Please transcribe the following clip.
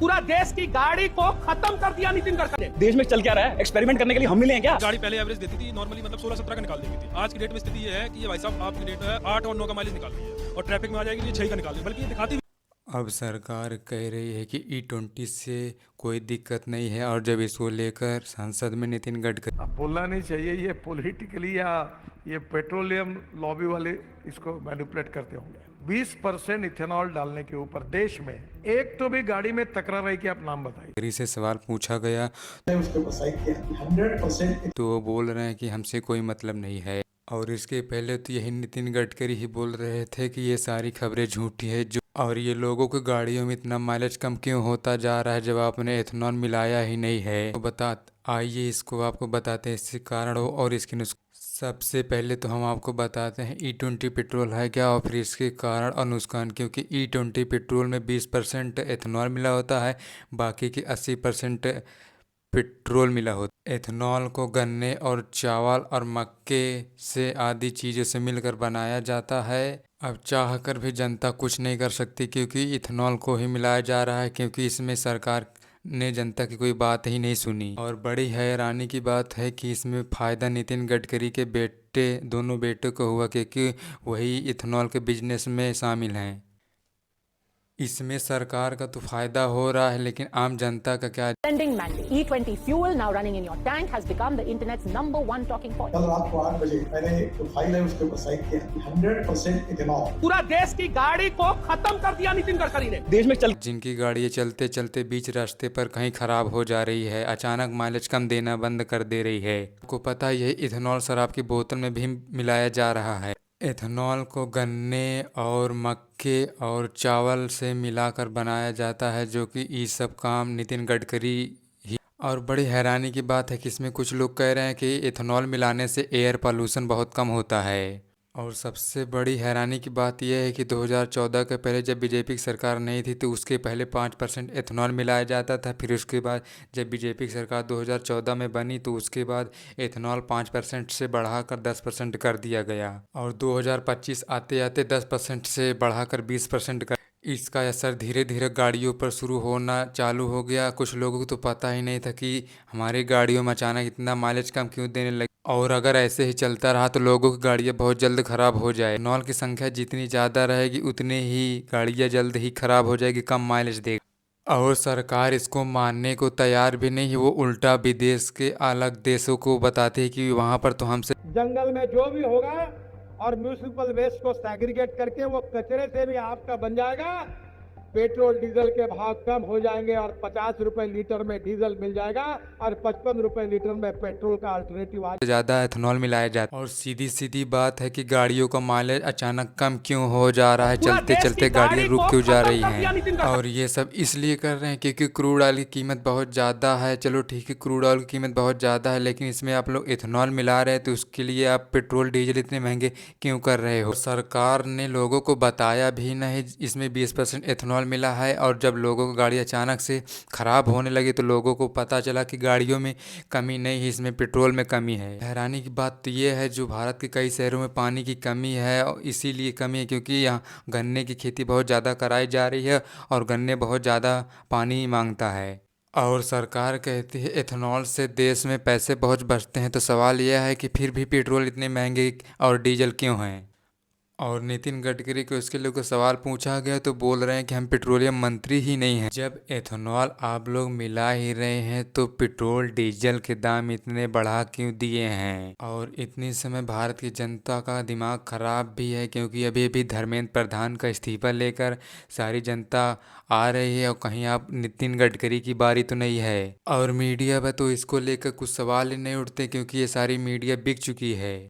पूरा देश की गाड़ी को खत्म कर दिया नितिन गडकरी ने। देश में चल क्या रहा है? एक्सपेरिमेंट करने के लिए हम मिले हैं क्या? गाड़ी पहले एवरेज देती थी नॉर्मली मतलब 16-17 का निकाल देती थी। आज की डेट में स्थिति ये है कि ये भाई साहब आपकी डेट है 8 और 9 का माइलेज निकाल रही है और ट्रैफिक में आ जाएगी ये 6 का निकाल रही है, बल्कि ये दिखाती अब सरकार कह रही है कि E20 से कोई दिक्कत नहीं है, और जब इसको लेकर संसद में नितिन गडकरी अब बोलना नहीं चाहिए, ये पॉलिटिकली या ये पेट्रोलियम लॉबी वाले इसको मैनिपुलेट करते होंगे। 20% इथेनॉल डालने के ऊपर देश में एक तो भी गाड़ी में तकरार आई कि आप नाम बताइए। से सवाल पूछा गया उसके ऊपर साइड किया 100%। तो वो बोल रहे हैं कि हमसे कोई मतलब नहीं है। और इसके पहले तो यही नितिन गडकरी ही बोल रहे थे कि ये सारी खबरें झूठी है, जो और ये लोगों की गाड़ियों में इतना माइलेज कम क्यों होता जा रहा है जब आपने एथेनॉल मिलाया ही नहीं है। तो आइए इसको आपको बताते हैं इसके कारण और इसके नुस्खे। सबसे पहले तो हम आपको बताते हैं E20 पेट्रोल है क्या और फिर इसके कारण और नुकसान। क्योंकि E20 पेट्रोल में 20% एथेनॉल मिला होता है, बाकी के 80% पेट्रोल मिला होता है। एथेनॉल को गन्ने और चावल और मक्के से आदि चीज़ों से मिलकर बनाया जाता है। अब चाह कर भी जनता कुछ नहीं कर सकती क्योंकि इथेनॉल को ही मिलाया जा रहा है, क्योंकि इसमें सरकार ने जनता की कोई बात ही नहीं सुनी। और बड़ी हैरानी की बात है कि इसमें फ़ायदा नितिन गडकरी के दोनों बेटों को हुआ, क्योंकि वही इथेनॉल के बिजनेस में शामिल हैं। इसमें सरकार का तो फायदा हो रहा है, लेकिन आम जनता का क्या। Trending mandate. E20 fuel now running in your tank has become the internet's #1 talking point. कल रात को 8 बजे मैंने जो फाइल है उसके ऊपर साइड किया 100% इथेनॉल। पूरा देश की गाड़ी को खत्म कर दिया नितिन गडकरी ने। देश में चल जिनकी गाड़ी चलते चलते बीच रास्ते पर कहीं खराब हो जा रही है, अचानक माइलेज कम देना बंद कर दे रही है। आपको पता ही है इथेनॉल शराब की बोतल में भी मिलाया जा रहा है। एथेनॉल को गन्ने और मक्के और चावल से मिलाकर बनाया जाता है, जो कि ये सब काम नितिन गडकरी ही। और बड़ी हैरानी की बात है कि इसमें कुछ लोग कह रहे हैं कि एथेनॉल मिलाने से एयर पोल्यूशन बहुत कम होता है। और सबसे बड़ी हैरानी की बात यह है कि 2014 के पहले जब बीजेपी की सरकार नहीं थी तो उसके पहले 5% एथेनॉल मिलाया जाता था। फिर उसके बाद जब बीजेपी की सरकार 2014 में बनी तो उसके बाद एथेनॉल 5% से बढ़ाकर 10% कर दिया गया। और 2025 आते आते 10% से बढ़ाकर 20% कर। इसका असर धीरे धीरे गाड़ियों पर शुरू होना चालू हो गया। कुछ लोगों को तो पता ही नहीं था कि हमारी गाड़ियों में अचानक इतना माइलेज कम क्यों देने लगे। और अगर ऐसे ही चलता रहा तो लोगों की गाड़ियाँ बहुत जल्द ख़राब हो जाए। एथेनॉल की संख्या जितनी ज़्यादा रहेगी उतनी ही गाड़ियाँ जल्द ही ख़राब हो जाएगी, कम माइलेज देगी। और सरकार इसको मानने को तैयार भी नहीं है। वो उल्टा विदेश के अलग देशों को बताते हैं कि वहाँ पर तो हमसे जंगल में जो भी होगा और म्यूनिसिपल वेस्ट को सेग्रीगेट करके वो कचरे से भी आपका बन जाएगा। पेट्रोल डीजल के भाव कम हो जाएंगे और 50 रुपए लीटर में डीजल मिल जाएगा और 55 रुपए लीटर में पेट्रोल का अल्टरनेटिव आ ज़्यादा एथेनॉल मिलाया जाता है। और सीधी सीधी बात है कि गाड़ियों का माइलेज अचानक कम क्यों हो जा रहा है, चलते चलते गाड़ियाँ रुक क्यों जा रही हैं। और ये सब इसलिए कर रहे हैं क्योंकि क्रूड ऑयल की कीमत बहुत ज़्यादा है। चलो ठीक है, क्रूड ऑयल की कीमत बहुत ज़्यादा है, लेकिन इसमें आप लोग एथेनॉल मिला रहे हैं तो उसके लिए आप पेट्रोल डीजल इतने महंगे क्यों कर रहे हो। सरकार ने लोगों को बताया भी नहीं इसमें 20% एथेनॉल मिला है। और जब लोगों की गाड़ी अचानक से ख़राब होने लगी तो लोगों को पता चला कि गाड़ियों में कमी नहीं है, इसमें पेट्रोल में कमी है। हैरानी की बात तो ये है जो भारत के कई शहरों में पानी की कमी है, और इसीलिए कमी है क्योंकि यहाँ गन्ने की खेती बहुत ज़्यादा कराई जा रही है और गन्ने बहुत ज़्यादा पानी मांगता है। और सरकार कहती है एथेनॉल से देश में पैसे बहुत बचते हैं। तो सवाल यह है कि फिर भी पेट्रोल इतने महंगे और डीजल क्यों हैं। और नितिन गडकरी को इसके लिए कोई सवाल पूछा गया तो बोल रहे हैं कि हम पेट्रोलियम मंत्री ही नहीं हैं। जब एथेनॉल आप लोग मिला ही रहे हैं तो पेट्रोल डीजल के दाम इतने बढ़ा क्यों दिए हैं। और इतनी समय भारत की जनता का दिमाग खराब भी है क्योंकि अभी अभी धर्मेंद्र प्रधान का इस्तीफा लेकर सारी जनता आ रही है और कहीं आप नितिन गडकरी की बारी तो नहीं है। और मीडिया में तो इसको लेकर कुछ सवाल ही नहीं उठते क्योंकि ये सारी मीडिया बिक चुकी है।